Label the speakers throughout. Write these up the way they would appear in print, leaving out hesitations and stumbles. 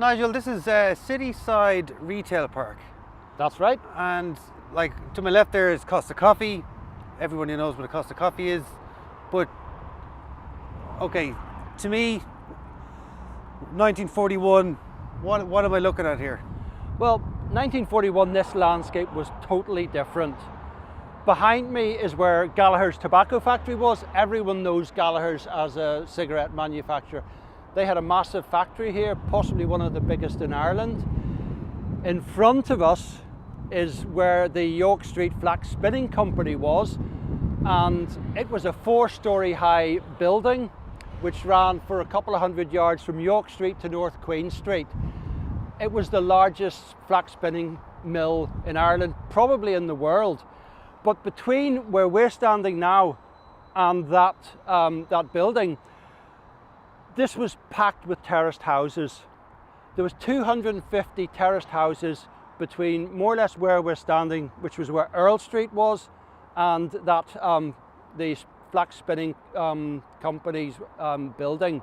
Speaker 1: Nigel, this is Cityside Retail Park.
Speaker 2: That's right.
Speaker 1: And like to my left there is Costa Coffee. Everyone knows what a Costa Coffee is. But okay, to me, 1941, what am I looking at here?
Speaker 2: Well, 1941, this landscape was totally different. Behind me is where Gallagher's tobacco factory was. Everyone knows Gallagher's as a cigarette manufacturer. They had a massive factory here, possibly one of the biggest in Ireland. In front of us is where the York Street Flax Spinning Company was, and it was a 4-story high building which ran for a couple of hundred yards from York Street to North Queen Street. It was the largest flax spinning mill in Ireland, probably in the world. But between where we're standing now and that building, this was packed with terraced houses. There was 250 terraced houses between more or less where we're standing, which was where Earl Street was, and that the flax spinning company's building.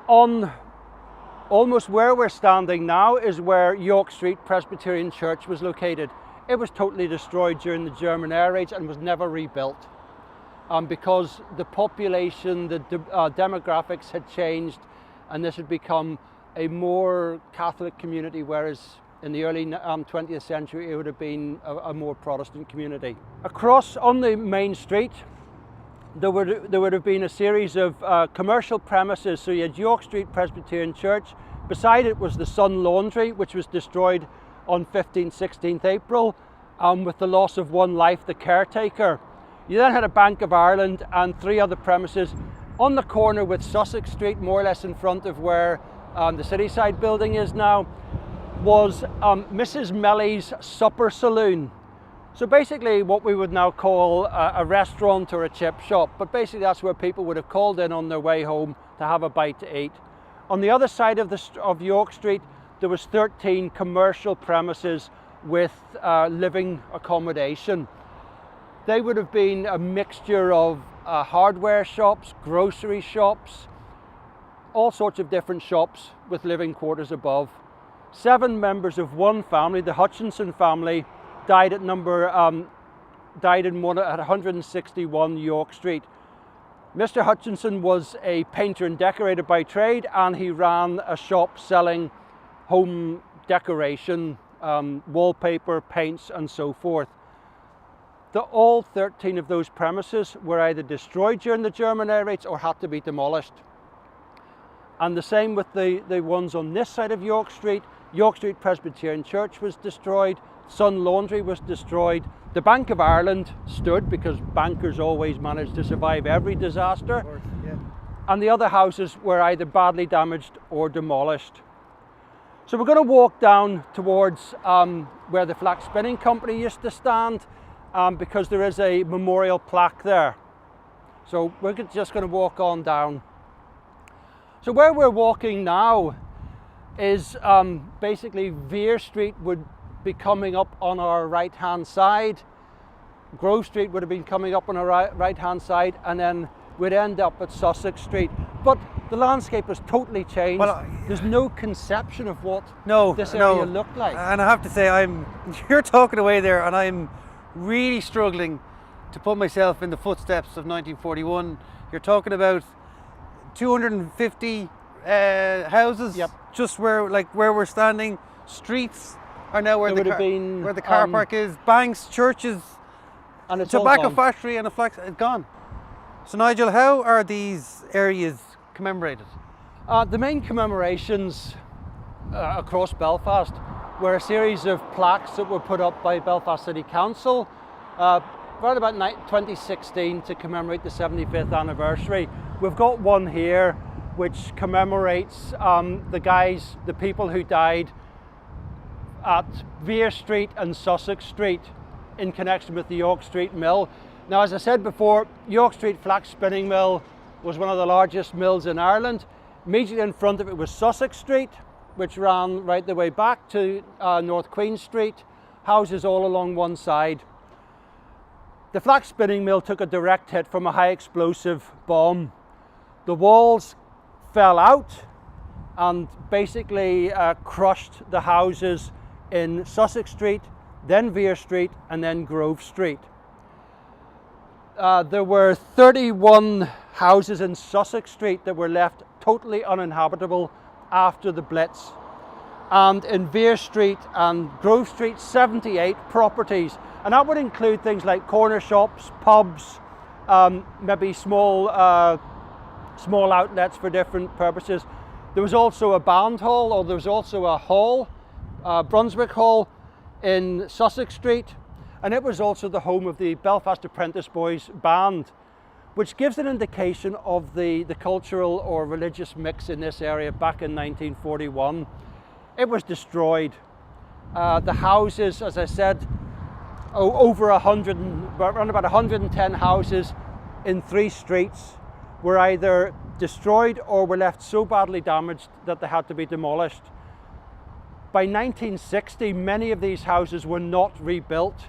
Speaker 2: On almost where we're standing now is where York Street Presbyterian Church was located. It was totally destroyed during the German air raids and was never rebuilt because the population, the demographics had changed, and this had become a more Catholic community, whereas in the early 20th century it would have been a more Protestant community. Across on the main street there would have been a series of commercial premises. So you had York Street Presbyterian Church, beside it was the Sun Laundry, which was destroyed on 16th April with the loss of one life, the caretaker. You then had a Bank of Ireland and 3 other premises. On the corner with Sussex Street, more or less in front of where the Cityside building is now, was Mrs. Melly's Supper Saloon. So basically what we would now call a restaurant or a chip shop, but basically that's where people would have called in on their way home to have a bite to eat. On the other side of York Street, there was 13 commercial premises with living accommodation. They would have been a mixture of hardware shops, grocery shops, all sorts of different shops with living quarters above. 7 members of one family, the Hutchinson family, died at 161 York Street. Mr. Hutchinson was a painter and decorator by trade, and he ran a shop selling home decoration, wallpaper, paints and so forth. All 13 of those premises were either destroyed during the German air raids or had to be demolished. And the same with the ones on this side of York Street. York Street Presbyterian Church was destroyed, Sun Laundry was destroyed, the Bank of Ireland stood because bankers always managed to survive every disaster,
Speaker 1: Of course, yeah.
Speaker 2: and the other houses were either badly damaged or demolished. So we're going to walk down towards where the Flax Spinning Company used to stand, because there is a memorial plaque there. So we're just going to walk on down. So where we're walking now is basically Vere Street would be coming up on our right hand side. Grove Street would have been coming up on our right hand side, and then we'd end up at Sussex Street. But the landscape has totally changed. Well, there's no conception of what this area looked like.
Speaker 1: And I have to say, you're talking away there, and I'm really struggling to put myself in the footsteps of 1941. You're talking about 250 houses,
Speaker 2: yep.
Speaker 1: Just where we're standing. Streets are now where the car park is. Banks, churches,
Speaker 2: and it's
Speaker 1: tobacco factory, and a flax gone. So Nigel, how are these areas commemorated?
Speaker 2: The main commemorations across Belfast were a series of plaques that were put up by Belfast City Council right about 2016 to commemorate the 75th anniversary. We've got one here which commemorates the people who died at Vere Street and Sussex Street in connection with the York Street Mill. Now, as I said before, York Street Flax Spinning Mill was one of the largest mills in Ireland. Immediately in front of it was Sussex Street, which ran right the way back to North Queen Street, houses all along one side. The flax spinning mill took a direct hit from a high explosive bomb. The walls fell out and basically crushed the houses in Sussex Street, then Vere Street, and then Grove Street. There were 31 houses in Sussex Street that were left totally uninhabitable after the Blitz. And in Vere Street and Grove Street, 78 properties. And that would include things like corner shops, pubs, maybe small outlets for different purposes. There was also a band hall, or there was also a hall, Brunswick Hall in Sussex Street. And it was also the home of the Belfast Apprentice Boys Band, which gives an indication of the cultural or religious mix in this area back in 1941. It was destroyed. The houses, as I said, over 100, around about 110 houses in 3 streets were either destroyed or were left so badly damaged that they had to be demolished. By 1960, many of these houses were not rebuilt.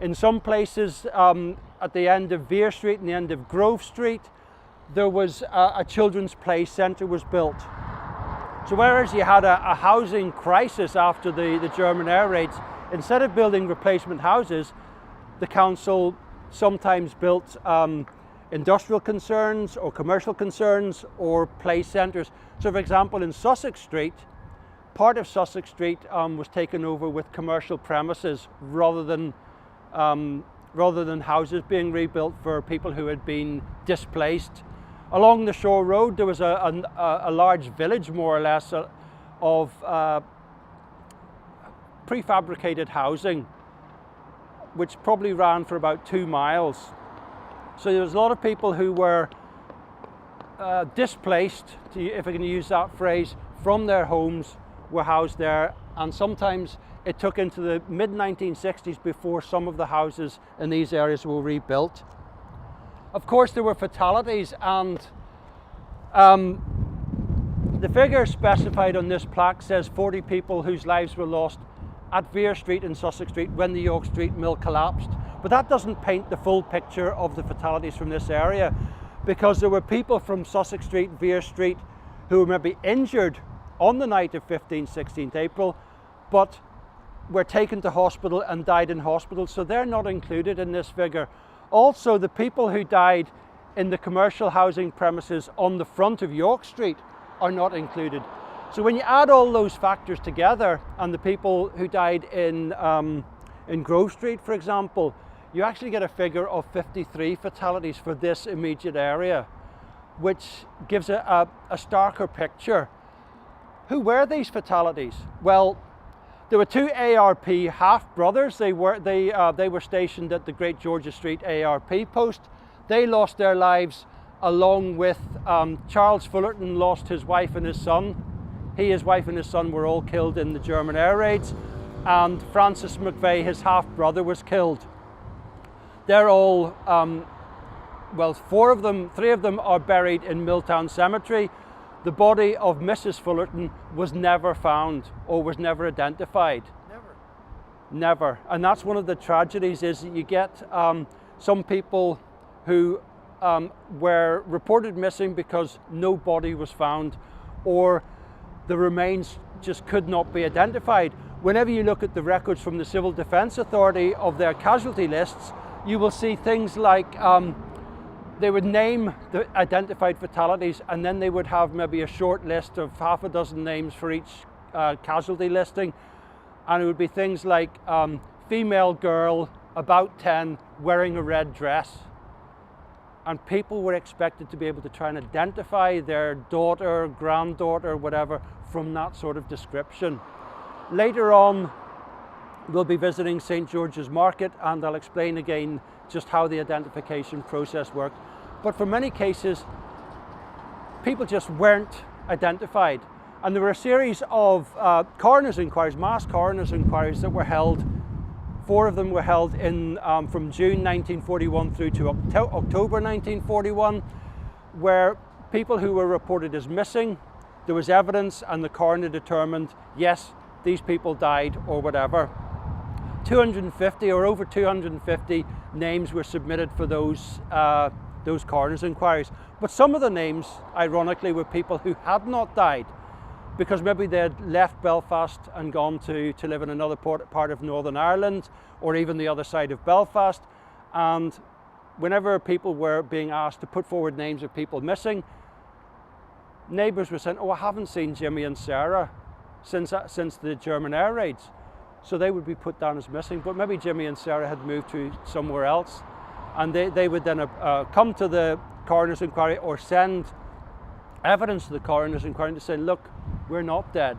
Speaker 2: In some places, at the end of Vere Street and the end of Grove Street, there was a children's play centre was built. So whereas you had a housing crisis after the German air raids, instead of building replacement houses, the council sometimes built industrial concerns or commercial concerns or play centres. So for example, in Sussex Street, part of Sussex Street was taken over with commercial premises rather than houses being rebuilt for people who had been displaced. Along the Shore Road, there was a large village, more or less, of prefabricated housing, which probably ran for about 2 miles. So there was a lot of people who were displaced, if I can use that phrase, from their homes, were housed there, and sometimes it took into the mid-1960s before some of the houses in these areas were rebuilt. Of course, there were fatalities, and the figure specified on this plaque says 40 people whose lives were lost at Vere Street and Sussex Street when the York Street mill collapsed. But that doesn't paint the full picture of the fatalities from this area, because there were people from Sussex Street, Vere Street, who were maybe injured on the night of 15th, 16th April, but were taken to hospital and died in hospital, so they're not included in this figure. Also, the people who died in the commercial housing premises on the front of York Street are not included. So when you add all those factors together, and the people who died in Grove Street, for example, you actually get a figure of 53 fatalities for this immediate area, which gives a starker picture. Who were these fatalities? Well, there were 2 ARP half-brothers. They were stationed at the Great George's Street ARP post. They lost their lives along with Charles Fullerton lost his wife and his son. His wife and his son were all killed in the German air raids, and Francis McVeigh, his half-brother, was killed. They're all, well, 3 of them are buried in Milltown Cemetery. The body of Mrs. Fullerton was never found or was never identified. Never. And that's one of the tragedies, is that you get some people who were reported missing because no body was found, or the remains just could not be identified. Whenever you look at the records from the Civil Defence Authority of their casualty lists, you will see things like they would name the identified fatalities, and then they would have maybe a short list of half a dozen names for each casualty listing, and it would be things like female girl, about 10, wearing a red dress. And people were expected to be able to try and identify their daughter, granddaughter, whatever, from that sort of description. Later on, we'll be visiting St. George's Market, and I'll explain again just how the identification process worked. But for many cases, people just weren't identified. And there were a series of coroner's inquiries, mass coroner's inquiries, that were held. 4 of them were held in from June 1941 through to October 1941, where people who were reported as missing, there was evidence, and the coroner determined, yes, these people died or whatever. 250 or over 250 names were submitted for those coroner's inquiries. But some of the names, ironically, were people who had not died. because maybe they'd left Belfast and gone to live in another part of Northern Ireland, or even the other side of Belfast. And whenever people were being asked to put forward names of people missing, neighbours were saying, oh, I haven't seen Jimmy and Sarah since the German air raids. So they would be put down as missing, but maybe Jimmy and Sarah had moved to somewhere else, and they would then come to the coroner's inquiry or send evidence to the coroner's inquiry to say, look, we're not dead.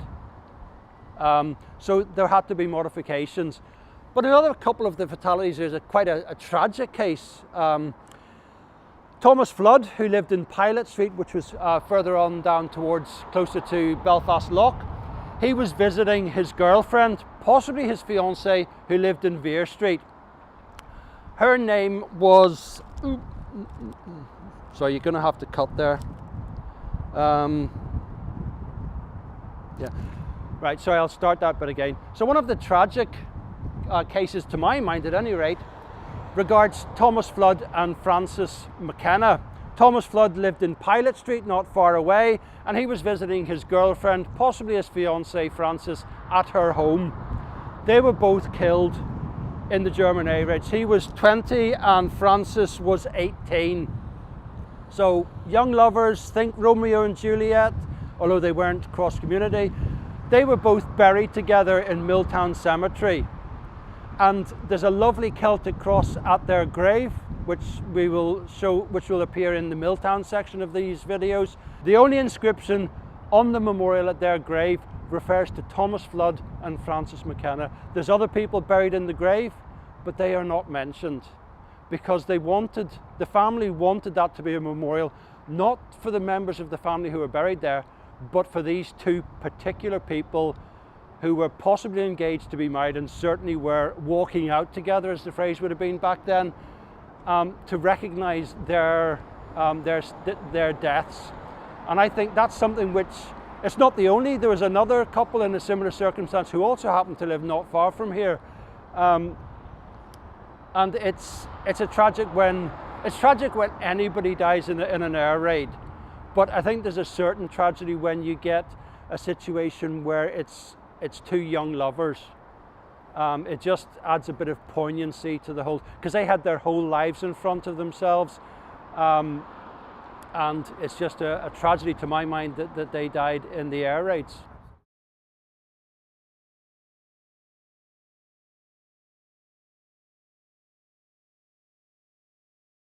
Speaker 2: So there had to be modifications. But another couple of the fatalities is quite a tragic case. Thomas Flood, who lived in Pilot Street, which was further on down towards closer to Belfast Lough, he was visiting his girlfriend, possibly his fiancée, who lived in Vere Street. Her name was, so you're going to have to cut there. Yeah, right, sorry, I'll start that bit again. So one of the tragic cases, to my mind at any rate, regards Thomas Flood and Frances McKenna. Thomas Flood lived in Pilot Street, not far away, and he was visiting his girlfriend, possibly his fiancée Frances, at her home. They were both killed in the German air raids. He was 20 and Frances was 18. So young lovers, think Romeo and Juliet, although they weren't cross community. They were both buried together in Milltown Cemetery. And there's a lovely Celtic cross at their grave, which we will show, which will appear in the Milltown section of these videos. The only inscription on the memorial at their grave refers to Thomas Flood and Frances McKenna. There's other people buried in the grave, but they are not mentioned because the family wanted that to be a memorial, not for the members of the family who were buried there, but for these two particular people who were possibly engaged to be married and certainly were walking out together, as the phrase would have been back then, to recognize their deaths. And I think that's something which, it's not the only, there was another couple in a similar circumstance who also happened to live not far from here. And it's tragic when anybody dies in an air raid. But I think there's a certain tragedy when you get a situation where it's two young lovers. It just adds a bit of poignancy to the whole, because they had their whole lives in front of themselves. And it's just a tragedy to my mind that they died in the air raids.